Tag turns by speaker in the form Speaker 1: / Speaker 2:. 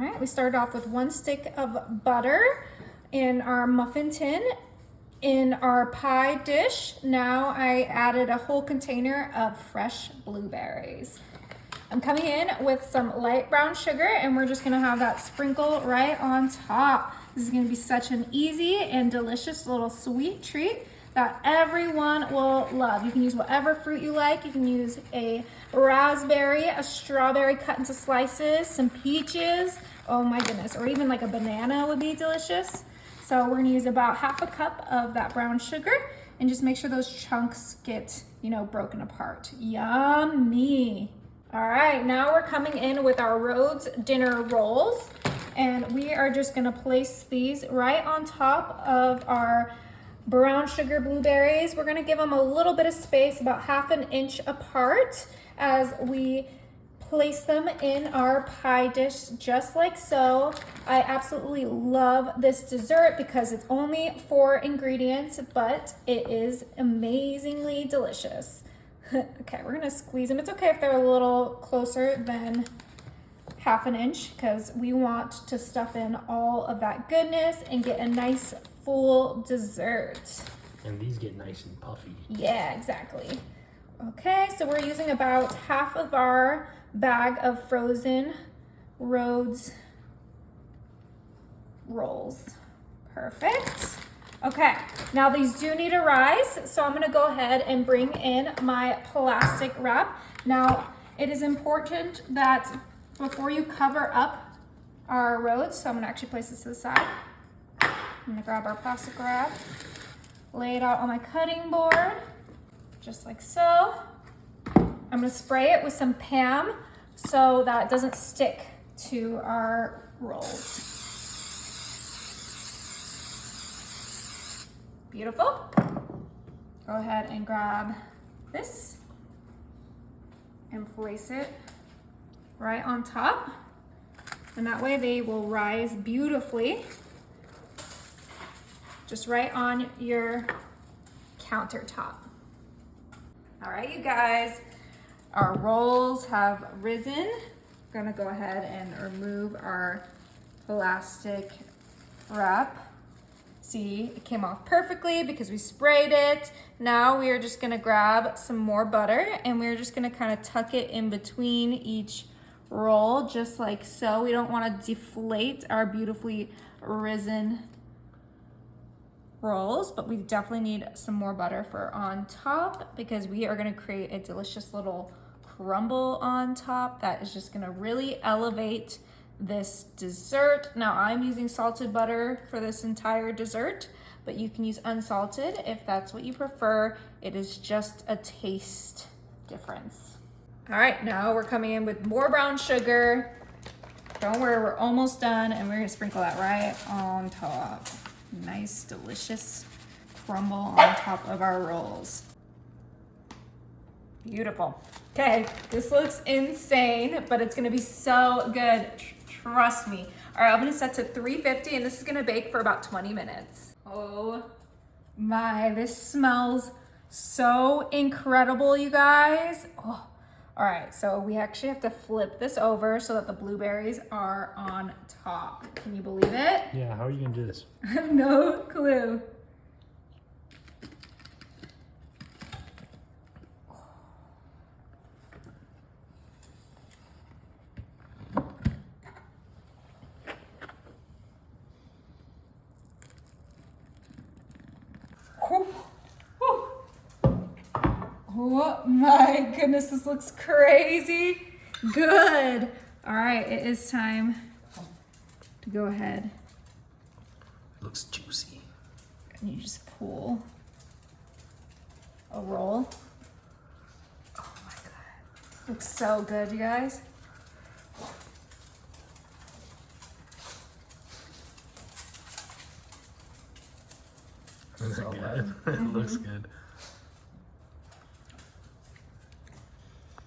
Speaker 1: right, we started off with 1 stick of butter in our muffin tin. In our pie dish, now I added a whole container of fresh blueberries. I'm coming in with some light brown sugar, and we're just gonna have that sprinkle right on top. This is gonna be such an easy and delicious little sweet treat that everyone will love. You can use whatever fruit you like. You can use a raspberry, a strawberry cut into slices, some peaches, oh my goodness, or even like a banana would be delicious. So we're gonna use about 1/2 cup of that brown sugar and just make sure those chunks get, broken apart. Yummy. All right, now we're coming in with our Rhodes dinner rolls, and we are just gonna place these right on top of our brown sugar blueberries. We're gonna give them a little bit of space, about 1/2 inch apart, as we place them in our pie dish, just like so. I absolutely love this dessert because it's only 4 ingredients, but it is amazingly delicious. Okay, we're gonna squeeze them. It's okay if they're a little closer than 1/2 inch, because we want to stuff in all of that goodness and get a nice full dessert.
Speaker 2: And these get nice and puffy.
Speaker 1: Yeah, exactly. Okay, so we're using about 1/2 of our bag of frozen Rhodes rolls. Perfect. Okay, now these do need a rise, so I'm gonna go ahead and bring in my plastic wrap. Now, it is important that before you cover up our Rhodes, so I'm gonna actually place this to the side. I'm gonna grab our plastic wrap, lay it out on my cutting board, just like so. I'm gonna spray it with some Pam so that it doesn't stick to our rolls. Beautiful. Go ahead and grab this and place it right on top. And that way they will rise beautifully, just right on your countertop. All right, you guys, our rolls have risen. I'm gonna go ahead and remove our plastic wrap. See, it came off perfectly because we sprayed it. Now we are just gonna grab some more butter, and we're just gonna kind of tuck it in between each roll, just like so. We don't wanna deflate our beautifully risen rolls, but we definitely need some more butter for on top, because we are gonna create a delicious little crumble on top that is just gonna really elevate this dessert. Now I'm using salted butter for this entire dessert, but you can use unsalted if that's what you prefer. It is just a taste difference. All right, now we're coming in with more brown sugar. Don't worry, we're almost done, and we're gonna sprinkle that right on top. Nice, delicious crumble on top of our rolls. Beautiful. Okay, this looks insane, but it's gonna be so good. Trust me. Our oven is set to 350, and this is gonna bake for about 20 minutes. Oh my, this smells so incredible, you guys. Oh. All right, so we actually have to flip this over so that the blueberries are on top. Can you believe it?
Speaker 2: Yeah, how are you gonna do this?
Speaker 1: I have no clue. Oh my goodness, this looks crazy good. All right, it is time to go ahead.
Speaker 2: Looks juicy.
Speaker 1: And you just pull a roll. Oh my God, looks so good, you guys.
Speaker 2: Looks good. It looks good.